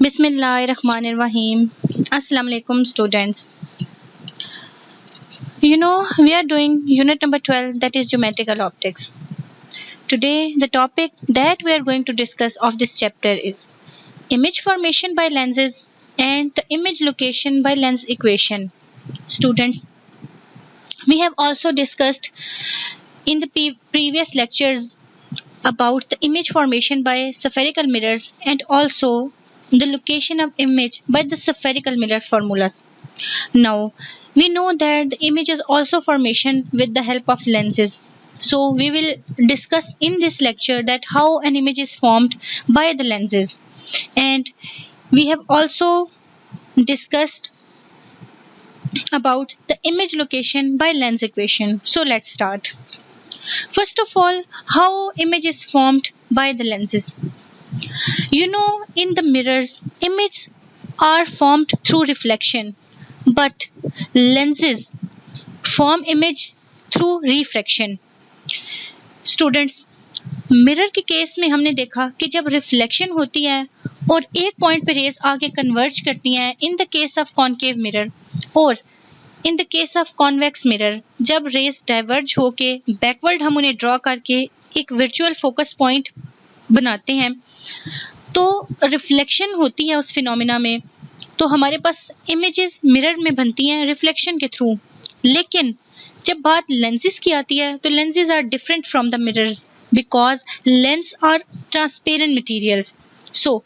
Bismillahirrahmanirrahim. Assalamu alaikum students. We are doing unit number 12, that is geometrical optics. Today the topic that we are going to discuss of this chapter is image formation by lenses and the image location by lens equation. Students, we have also discussed in the previous lectures about the image formation by spherical mirrors and also the location of image by the spherical mirror formulas. Now, we know that the image is also formation with the help of lenses. So, we will discuss in this lecture that how an image is formed by the lenses. And we have also discussed about the image location by lens equation. So, let's start. First of all, how image is formed by the lenses. In the mirrors, images are formed through reflection, but lenses form image through refraction. Students, mirror के case में हमने देखा कि जब reflection होती है और एक पॉइंट पे रेज आगे कन्वर्ज करती हैं in the case of concave mirror, और in the case of convex mirror जब रेज डाइवर्ज होके बैकवर्ड हम उन्हें ड्रॉ करके एक वर्चुअल फोकस पॉइंट बनाते हैं, तो रिफ्लेक्शन होती है उस फिनोमिना में, तो हमारे पास इमेजेस मिरर में बनती हैं रिफ्लेक्शन के थ्रू. लेकिन जब बात लेंसेज की आती है तो lenses are different from the mirrors because lens are transparent materials. So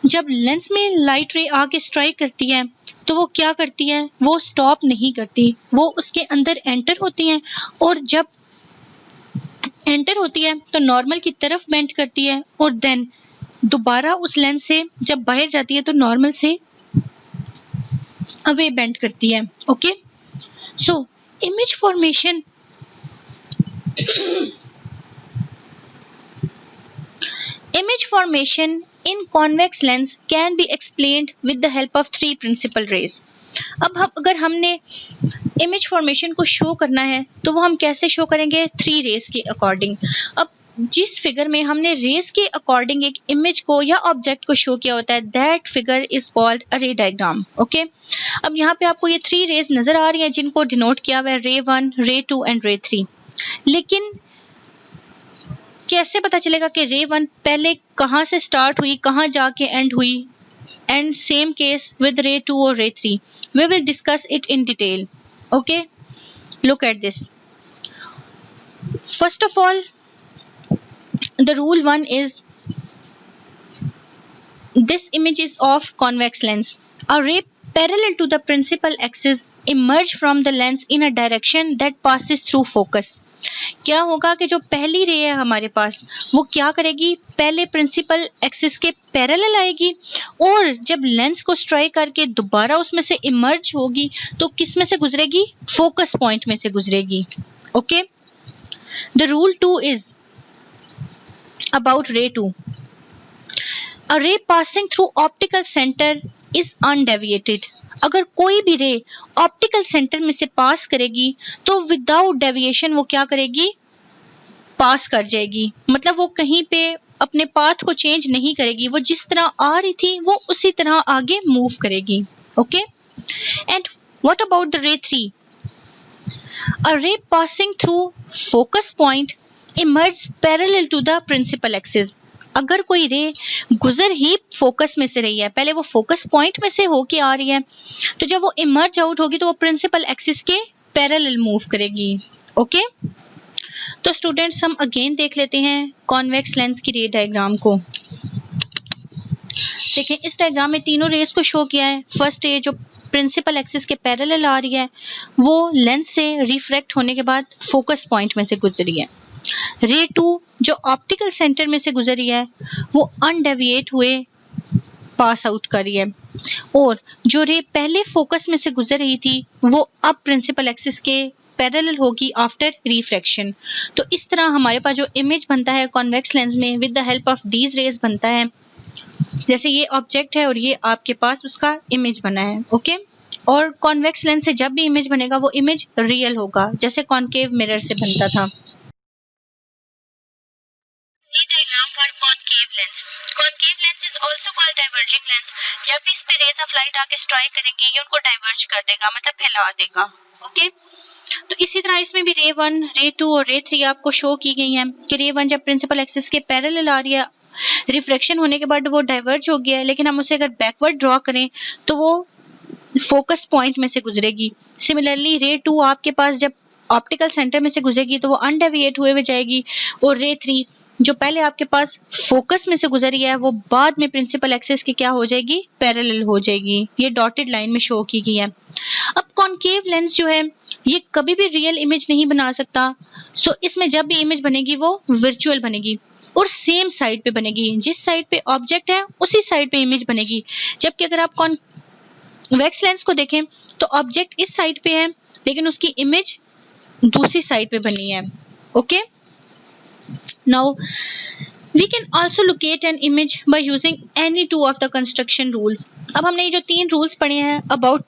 जब लेंस में लाइट रे आके स्ट्राइक करती है तो वो क्या करती है, वो स्टॉप नहीं करती, वो उसके अंदर एंटर होती हैं, और जब एंटर होती है तो नॉर्मल की तरफ बेंड करती है और देन दोबारा उस लेंस से जब बाहर जाती है तो नॉर्मल से अवे बेंड करती है. Okay, so image formation in convex lens can be explained with the help of three principal rays. अब अगर हमने इमेज फॉर्मेशन को शो करना है तो वो हम कैसे शो करेंगे, थ्री रेज के अकॉर्डिंग. अब जिस फिगर में हमने रेज के अकॉर्डिंग एक इमेज को या ऑब्जेक्ट को शो किया होता है, that figure is called a रे डायग्राम. ओके, अब यहाँ पे आपको ये थ्री रेज नजर आ रही हैं जिनको डिनोट किया हुआ है रे 1, रे 2 एंड रे 3. लेकिन कैसे पता चलेगा कि रे 1 पहले कहाँ से स्टार्ट हुई, कहाँ जाके एंड हुई, एंड सेम केस विद रे 2 और ray 3. We will discuss it in detail. Okay, look at this. First of all, the rule 1 is this image is of convex lens. A ray parallel to the principal axis emerge from the lens in a direction that passes through focus. क्या होगा कि जो पहली रे है हमारे पास वो क्या करेगी, पहले प्रिंसिपल एक्सिस के पैरेलल आएगी और जब लेंस को स्ट्राइक करके दोबारा उसमें से इमर्ज होगी तो किस में से गुजरेगी, फोकस पॉइंट में से गुजरेगी. Okay, the rule 2 is about ray 2. A ray passing through optical center is undeviated. अगर कोई भी रे ऑप्टिकल सेंटर में से पास करेगी तो विदाउट डेविएशन वो क्या करेगी, पास कर जाएगी. मतलब वो कहीं पे अपने पाथ को चेंज नहीं करेगी, वो जिस तरह आ रही थी वो उसी तरह आगे मूव करेगी. Okay, and what about the रे 3? A ray passing through focus point emerge parallel to the principal axis. अगर कोई रे गुजर ही फोकस में से रही है, पहले वो फोकस पॉइंट में से होके आ रही है, तो जब वो इमर्ज आउट होगी तो वो प्रिंसिपल एक्सिस के पैरेलल मूव करेगी. ओके, तो स्टूडेंट्स हम अगेन देख लेते हैं कॉन्वेक्स लेंस की रे डायग्राम को. देखें, इस डायग्राम में तीनों रेस को शो किया है. फर्स्ट रे जो प्रिंसिपल एक्सिस के पैरेलल आ रही है वो लेंस से रिफ्रैक्ट होने के बाद फोकस पॉइंट में से गुजरी है. रे 2 जो ऑप्टिकल सेंटर में से गुजरी है वो अनडेविएट हुए पास आउट कर रही है, और जो रे पहले फोकस में से गुजर रही थी वो अब प्रिंसिपल एक्सिस के पैरेलल होगी आफ्टर रिफ्रैक्शन. तो इस तरह हमारे पास जो इमेज बनता है कॉन्वेक्स लेंस में with the help of these raise बनता है. जैसे ये ऑब्जेक्ट है और ये आपके पास उसका इमेज बना है. ओके, और कॉन्वेक्स लेंस से जब भी इमेज बनेगा वो इमेज रियल होगा, जैसे कॉन्केव मिरर से बनता था. For concave lens. Concave lens is also called diverging lens. जब भी इस पे रेज ऑफ लाइट आके स्ट्राइक करेंगी ये उनको डाइवर्ज कर देगा, मतलब फैला देगा। ओके, तो इसी तरह इसमें भी रे 1, रे 2 और रे 3 आपको शो की गई है कि रे 1 जब प्रिंसिपल एक्सिस के पैरेलल आ रही है, रिफ्रैक्शन होने के बाद वो डाइवर्ज हो गया है, लेकिन हम उसे अगर बैकवर्ड ड्रॉ करें तो वो फोकस पॉइंट में से गुजरेगी। सिमिलरली रे 2 आपके पास जब ऑप्टिकल सेंटर में से गुजरेगी तो वो अनडेविएट हुए जाएगी, और रे 3 जो पहले आपके पास फोकस में से गुजरी है वो बाद में प्रिंसिपल एक्सिस की क्या हो जाएगी, पैरेलल हो जाएगी। ये डॉटेड लाइन में शो की गई है। अब कॉनकेव लेंस जो है ये कभी भी रियल इमेज नहीं बना सकता, सो इसमें जब भी इमेज बनेगी वो वर्चुअल बनेगी और सेम साइड पे बनेगी। जिस साइड पे ऑब्जेक्ट है उसी साइड पे इमेज बनेगी। जबकि अगर आप कॉन्वेक्स लेंस को देखें तो ऑब्जेक्ट इस साइड पे है लेकिन उसकी इमेज दूसरी साइड पे बनी है। Okay, now we can also locate an image by using any two of the construction rules। अब हमने ये जो 3 रूल्स पढ़े हैं about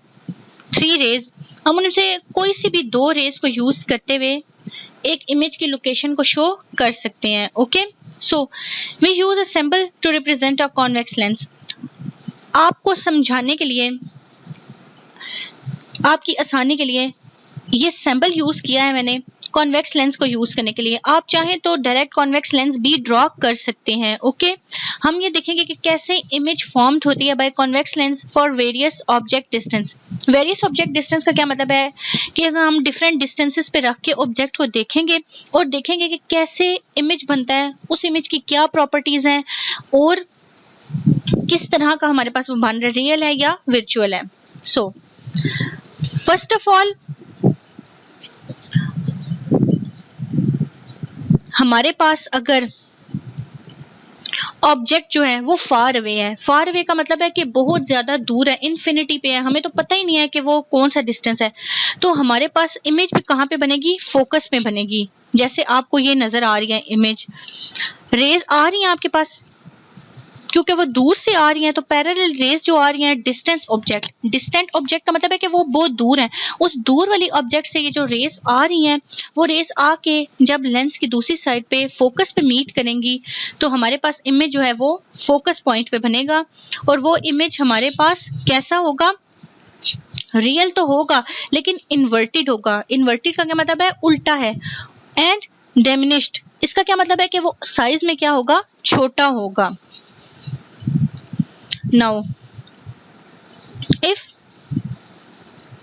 3 रेज, हम उनसे कोई सी भी 2 रेज को यूज करते हुए एक इमेज की लोकेशन को शो कर सकते हैं। Okay, so we use a symbol to represent a convex lens. आपको समझाने के लिए, आपकी आसानी के लिए ये सिंबल यूज किया है मैंने कॉन्वेक्स लेंस को यूज करने के लिए। आप चाहें तो डायरेक्ट कॉन्वेक्स लेंस भी ड्रॉ कर सकते हैं। ओके, हम ये देखेंगे कि कैसे इमेज फॉर्म्ड होती है by convex lens for various object distance. Various object distance का क्या मतलब है कि अगर हम डिफरेंट डिस्टेंसेस पे रख के ऑब्जेक्ट को देखेंगे और देखेंगे कि कैसे इमेज बनता है, उस इमेज की क्या प्रॉपर्टीज हैं और किस तरह का हमारे पास वो बन रहा है, रियल है या वर्चुअल है। सो फर्स्ट ऑफ ऑल हमारे पास अगर ऑब्जेक्ट जो है वो फार अवे है, फार अवे का मतलब है कि बहुत ज्यादा दूर है, इन्फिनिटी पे है, हमें तो पता ही नहीं है कि वो कौन सा डिस्टेंस है, तो हमारे पास इमेज भी कहाँ पे बनेगी, फोकस में बनेगी। जैसे आपको ये नजर आ रही है इमेज, रेज आ रही है आपके पास, क्योंकि वो दूर से आ रही हैं तो पैरेलल रेज जो आ रही हैं डिस्टेंस ऑब्जेक्ट, डिस्टेंट ऑब्जेक्ट का मतलब है कि वो बहुत दूर है, उस दूर वाली ऑब्जेक्ट से ये जो रेज आ रही हैं वो रेज आके जब लेंस की दूसरी साइड पे फोकस पे मीट करेंगी तो हमारे पास इमेज जो है वो फोकस पॉइंट पे बनेगा, और वो इमेज हमारे पास कैसा होगा, रियल तो होगा लेकिन इन्वर्टेड होगा। इन्वर्टेड का क्या मतलब है, उल्टा है। एंड डिमिनिश्ड, इसका क्या मतलब है कि वो साइज में क्या होगा, छोटा होगा। Now, if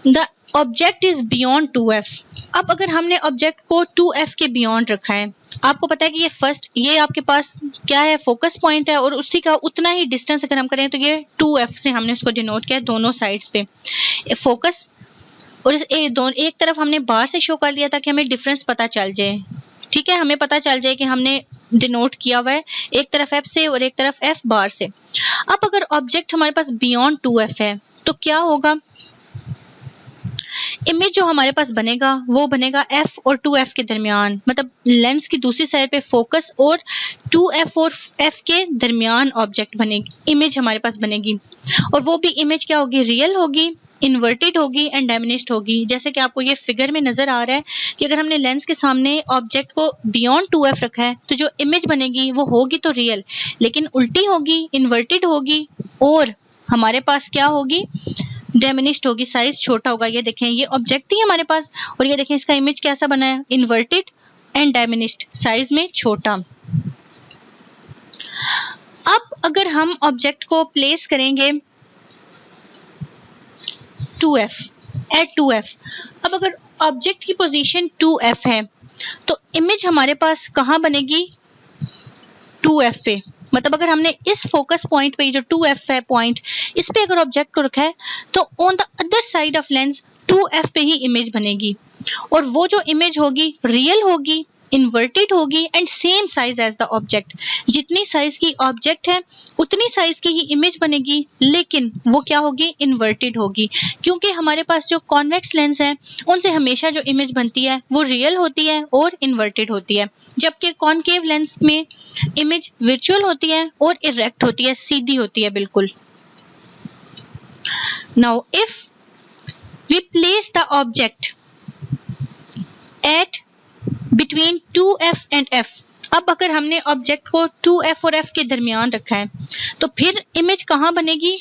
the object is beyond 2f, अब अगर हमने ऑब्जेक्ट को 2f के बियॉन्ड रखा है, आपको पता है कि ये फर्स्ट, ये आपके पास क्या है, फोकस पॉइंट है, और उसी का उतना ही डिस्टेंस अगर हम करें तो ये 2f से हमने उसको डिनोट किया है दोनों साइड्स पे फोकस, और एक तरफ हमने बार से शो कर लिया ताकि हमें डिफरेंस पता चल जाए। ठीक है, हमें पता चल जाए कि हमने डिनोट किया हुआ है एक तरफ f से और एक तरफ f बार से। अब अगर ऑब्जेक्ट हमारे पास बियॉन्ड 2f है तो क्या होगा, इमेज जो हमारे पास बनेगा वो बनेगा f और 2f के दरमियान, मतलब लेंस की दूसरी साइड पे फोकस और 2f और f के दरमियान ऑब्जेक्ट बनेगी, इमेज हमारे पास बनेगी, और वो भी इमेज क्या होगी, रियल होगी, इन्वर्टेड होगी एंड डायमिनिश्ड होगी। जैसे कि आपको ये फिगर में नजर आ रहा है कि अगर हमने लेंस के सामने ऑब्जेक्ट को बियॉन्ड 2f रखा है तो जो इमेज बनेगी वो होगी तो रियल लेकिन उल्टी होगी, इन्वर्टेड होगी, और हमारे पास क्या होगी, डायमिनिश्ड होगी, साइज छोटा होगा। ये देखें, ये ऑब्जेक्ट ही हमारे पास, और ये देखें इसका इमेज कैसा बना है, इन्वर्टेड एंड डायमिनिश्ड, साइज में छोटा। अब अगर हम ऑब्जेक्ट को प्लेस करेंगे 2f एट 2f, अब अगर ऑब्जेक्ट की पोजीशन 2f है तो इमेज हमारे पास कहाँ बनेगी, 2f पे, मतलब अगर हमने इस फोकस पॉइंट पे जो 2f है पॉइंट, इस पे अगर ऑब्जेक्ट को रखा है तो on the other side of lens 2f पे ही इमेज बनेगी, और वो जो इमेज होगी रियल होगी, इन्वर्टेड होगी and same size as the object. जितनी साइज की ऑब्जेक्ट है उतनी साइज की ही इमेज बनेगी, लेकिन वो क्या होगी, इन्वर्टेड होगी, क्योंकि हमारे पास जो कॉन्वेक्स लेंस है उनसे हमेशा जो इमेज बनती है वो रियल होती है और इन्वर्टेड होती है, जबकि कॉनकेव लेंस में इमेज वर्चुअल होती है और इरेक्ट होती है, सीधी होती है बिल्कुल। Now if we place the object at between 2f and f, अब अगर हमने ऑब्जेक्ट को 2f और f के दरमियान रखा है तो फिर इमेज कहाँ बनेगी?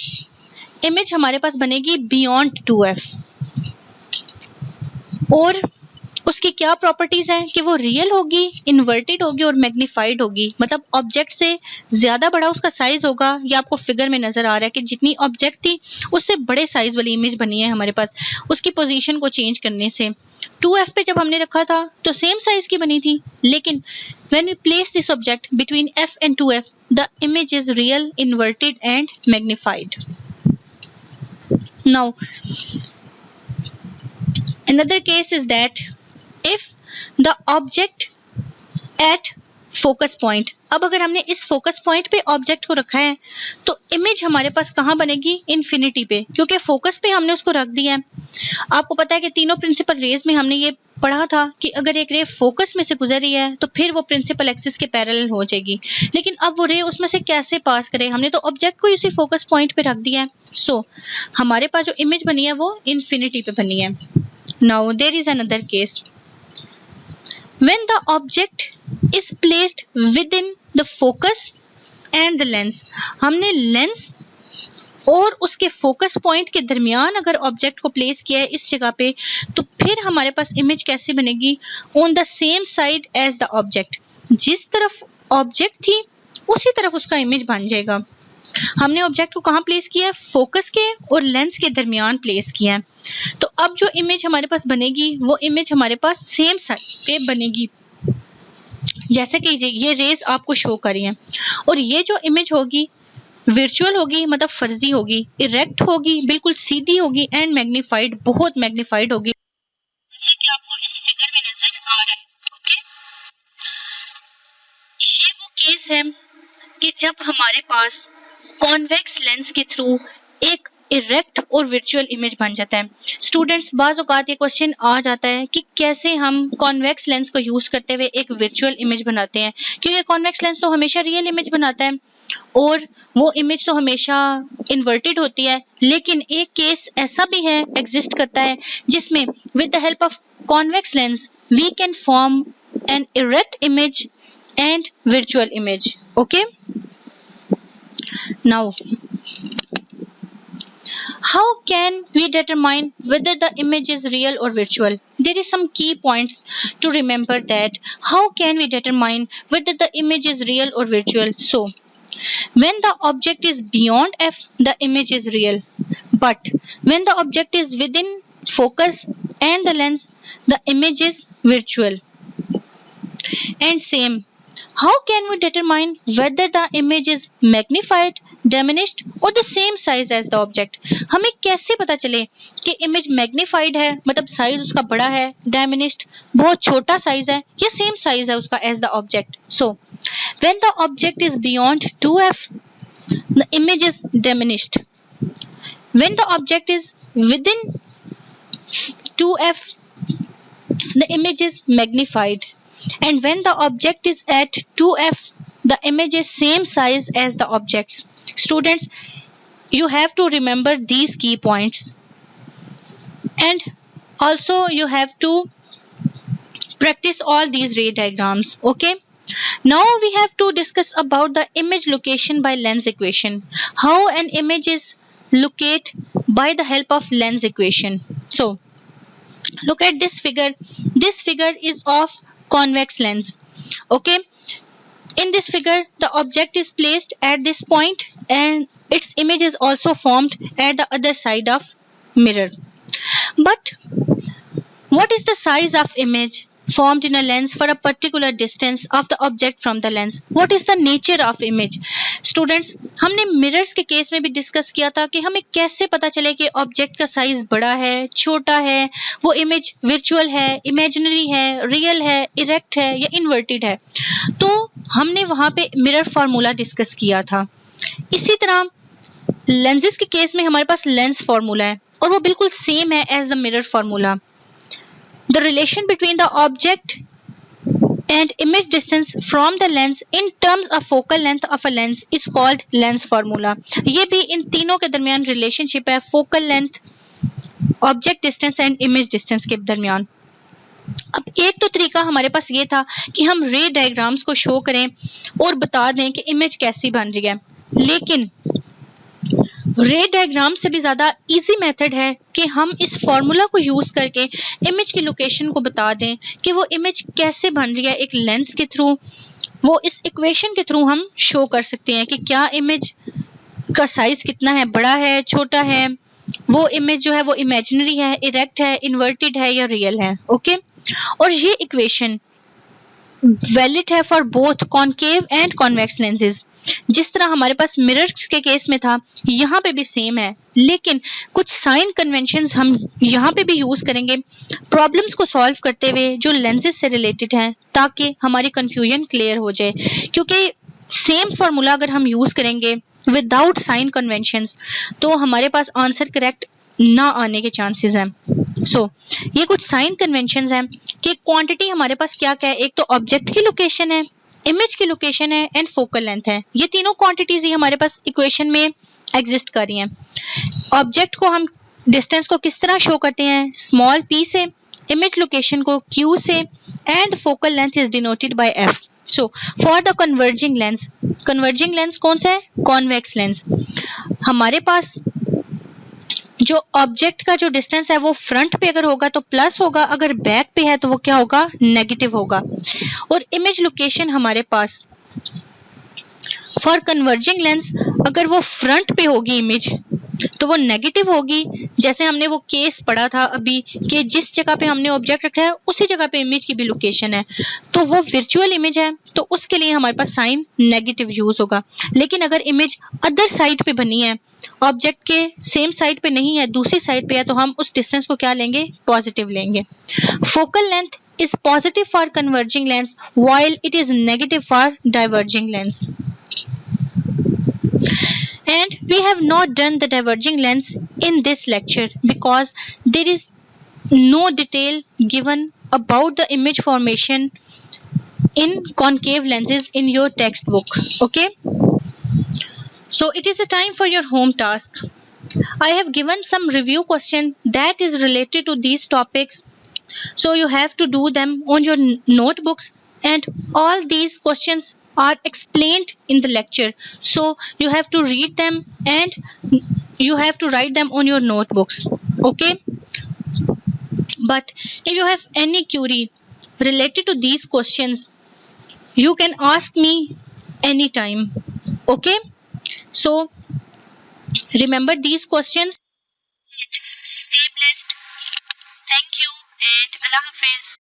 इमेज हमारे पास बनेगी बियॉन्ड 2f। और उसकी क्या प्रॉपर्टीज हैं कि वो रियल होगी, इन्वर्टेड होगी और मैग्नीफाइड होगी। मतलब ऑब्जेक्ट से ज्यादा बड़ा उसका साइज होगा। ये आपको फिगर में नजर आ रहा है कि जितनी ऑब्जेक्ट थी उससे बड़े साइज वाली इमेज बनी है हमारे पास उसकी पोजीशन को चेंज करने से। 2f पे जब हमने रखा था तो सेम साइज की बनी थी, लेकिन when we place this object between f and 2f, the image is real, inverted and magnified. Now, another case is that if the object at focus point, अब अगर हमने इस फोकस पॉइंट पे object को रखा है तो इमेज हमारे पास कहाँ बनेगी? इन्फिनिटी पे, क्योंकि फोकस पे हमने उसको रख दिया है। आपको पता है कि तीनों प्रिंसिपल रेज में हमने ये पढ़ा था कि अगर एक रे फोकस में से गुजर रही है तो फिर वो प्रिंसिपल एक्सिस के पैरेलल हो जाएगी, लेकिन अब वो रे उसमें से कैसे पास करे? हमने तो ऑब्जेक्ट को उसी फोकस पॉइंट पे रख दिया है। सो हमारे पास जो इमेज बनी है वो इन्फिनिटी पे बनी है। Now there is another case when the object is placed within the focus and the lens। हमने लेंस और उसके फोकस पॉइंट के दरमियान अगर ऑब्जेक्ट को प्लेस किया है इस जगह पे तो फिर हमारे पास इमेज कैसे बनेगी? On the same side as the object. जिस तरफ ऑब्जेक्ट थी उसी तरफ उसका इमेज बन जाएगा। हमने ऑब्जेक्ट को कहाँ प्लेस किया है? फोकस के और लेंस के दरमियान प्लेस किया है। तो अब जो इमेज हमारे पास बनेगी वो इमेज हमारे पास सेम साइड पे बनेगी, जैसे कि ये रेज आपको शो कर रही हैं। और ये जो इमेज होगी वर्चुअल होगी, मतलब फर्जी होगी, इरेक्ट होगी, बिल्कुल सीधी होगी एंड मैग्नीफाइड, बहुत मैग्नीफाइड होगी, जैसे कि आपको इस फिगर में नजर आ रहा है। ओके, ये वो केस है कि जब हमारे पास कॉन्वेक्स लेंस के थ्रू एक इरेक्ट और वर्चुअल इमेज बन जाता है। स्टूडेंट्स, बाज औकात ये क्वेश्चन आ जाता है कि कैसे हम कॉन्वेक्स लेंस को यूज करते हुए एक वर्चुअल इमेज बनाते हैं, क्योंकि कॉन्वेक्स लेंस तो हमेशा रियल इमेज बनाता है और वो इमेज तो हमेशा इन्वर्टेड होती है। लेकिन एक केस ऐसा भी है, एग्जिस्ट करता है, जिसमें with the help of convex lens we can form an erect image and virtual image. Okay, now how can we determine whether the image is real or virtual? There is some key points to remember that how can we determine whether the image is real or virtual. So when the object is beyond f, the image is real, but when the object is within focus and the lens, the image is virtual. And same, how can we determine whether the image is magnified, diminished or the same size as the object? हमें कैसे पता चले कि image magnified है, मतलब size उसका बड़ा है, diminished बहुत छोटा साइज है, या सेम साइज है उसका as the object? So when the object is beyond 2f, the image is diminished. When the object is within 2f, the image is magnified. And when the object is at 2f, the image is same size as the objects. Students, you have to remember these key points, and also you have to practice all these ray diagrams. Okay, now we have to discuss about the image location by lens equation. How an image is located by the help of lens equation. So look at this figure. This figure is of convex lens. Okay, in this figure the object is placed at this point and its image is also formed at the other side of mirror. But what is the size of image formed in a lens for a particular distance of the object from the lens? What is the nature of image? Students, हमने mirrors के case में भी discuss किया था कि हमें कैसे पता चले कि ऑब्जेक्ट का साइज बड़ा है, छोटा है, वो इमेज वर्चुअल है, इमेजिनरी है, रियल है, इरेक्ट है या इन्वर्टेड है। तो हमने वहां पे मिरर फार्मूला डिस्कस किया था। इसी तरह लेंसेज के केस में हमारे पास लेंस फार्मूला है और वो बिल्कुल सेम है as the mirror formula. The relation between the object and image distance from the lens in terms of focal length of a lens is called lens formula. ये भी इन तीनों के दरमियान रिलेशनशिप है, focal length, object distance and image distance के दरमियान। अब एक तो तरीका हमारे पास ये था कि हम रे डायग्राम्स को शो करें और बता दें कि इमेज कैसी बन रही है, लेकिन रे डायग्राम से भी ज्यादा इजी मेथड है कि हम इस फॉर्मूला को यूज करके इमेज की लोकेशन को बता दें कि वो इमेज कैसे बन रही है एक लेंस के थ्रू। वो इस इक्वेशन के थ्रू हम शो कर सकते हैं कि क्या इमेज का साइज कितना है, बड़ा है, छोटा है, वो इमेज जो है वो इमेजिनरी है, इरेक्ट है, इन्वर्टेड है या रियल है। ओके, और ये इक्वेशन वैलिड है for both concave and convex lenses. जिस तरह हमारे पास मिरर्स के केस में था, यहाँ पे भी सेम है, लेकिन कुछ साइन कन्वेंशंस हम यहाँ पे भी यूज करेंगे प्रॉब्लम्स को सॉल्व करते हुए जो लेंसेज से रिलेटेड हैं, ताकि हमारी कंफ्यूजन क्लियर हो जाए। क्योंकि सेम फार्मूला अगर हम यूज करेंगे विदाउट साइन कन्वेंशंस तो हमारे पास आंसर करेक्ट ना आने के चांसेस हैं। सो ये कुछ साइन कन्वेंशंस हैं कि क्वांटिटी हमारे पास क्या क्या है। एक तो ऑब्जेक्ट की लोकेशन है, इमेज की लोकेशन है एंड फोकल लेंथ है। ये तीनों क्वांटिटीज ही हमारे पास इक्वेशन में एग्जिस्ट कर रही हैं। ऑब्जेक्ट को हम डिस्टेंस को किस तरह शो करते हैं, स्मॉल p से, इमेज लोकेशन को q से and focal length is denoted by f। So for the converging lens कौन सा है, कॉन्वेक्स लेंस। हमारे पास जो ऑब्जेक्ट का जो डिस्टेंस है वो फ्रंट पे अगर होगा तो प्लस होगा, अगर बैक पे है तो वो क्या होगा, नेगेटिव होगा। और इमेज लोकेशन हमारे पास फॉर कन्वर्जिंग लेंस अगर वो फ्रंट पे होगी इमेज तो वो नेगेटिव होगी। जैसे हमने वो केस पढ़ा था अभी कि जिस जगह पे हमने ऑब्जेक्ट रखा है उसी जगह पे इमेज की भी लोकेशन है, तो वो वर्चुअल इमेज है तो उसके लिए हमारे पास साइन नेगेटिव यूज होगा। लेकिन अगर इमेज अदर साइड पे बनी है, ऑब्जेक्ट के सेम साइड पे नहीं है, दूसरी साइड पे है, तो हम उस डिस्टेंस को क्या लेंगे, पॉजिटिव लेंगे। Focal length is positive for converging lens while it is negative for diverging lens. And we have not done the diverging lens in this lecture because there is no detail given about the image formation in concave lenses in your textbook. Okay, so it is a time for your home task. I have given some review question that is related to these topics, so you have to do them on your notebooks, and all these questions are explained in the lecture, so you have to read them and you have to write them on your notebooks. Okay, but if you have any query related to these questions, you can ask me anytime. Okay, so remember these questions. Stay blessed. Thank you and Allah Hafiz.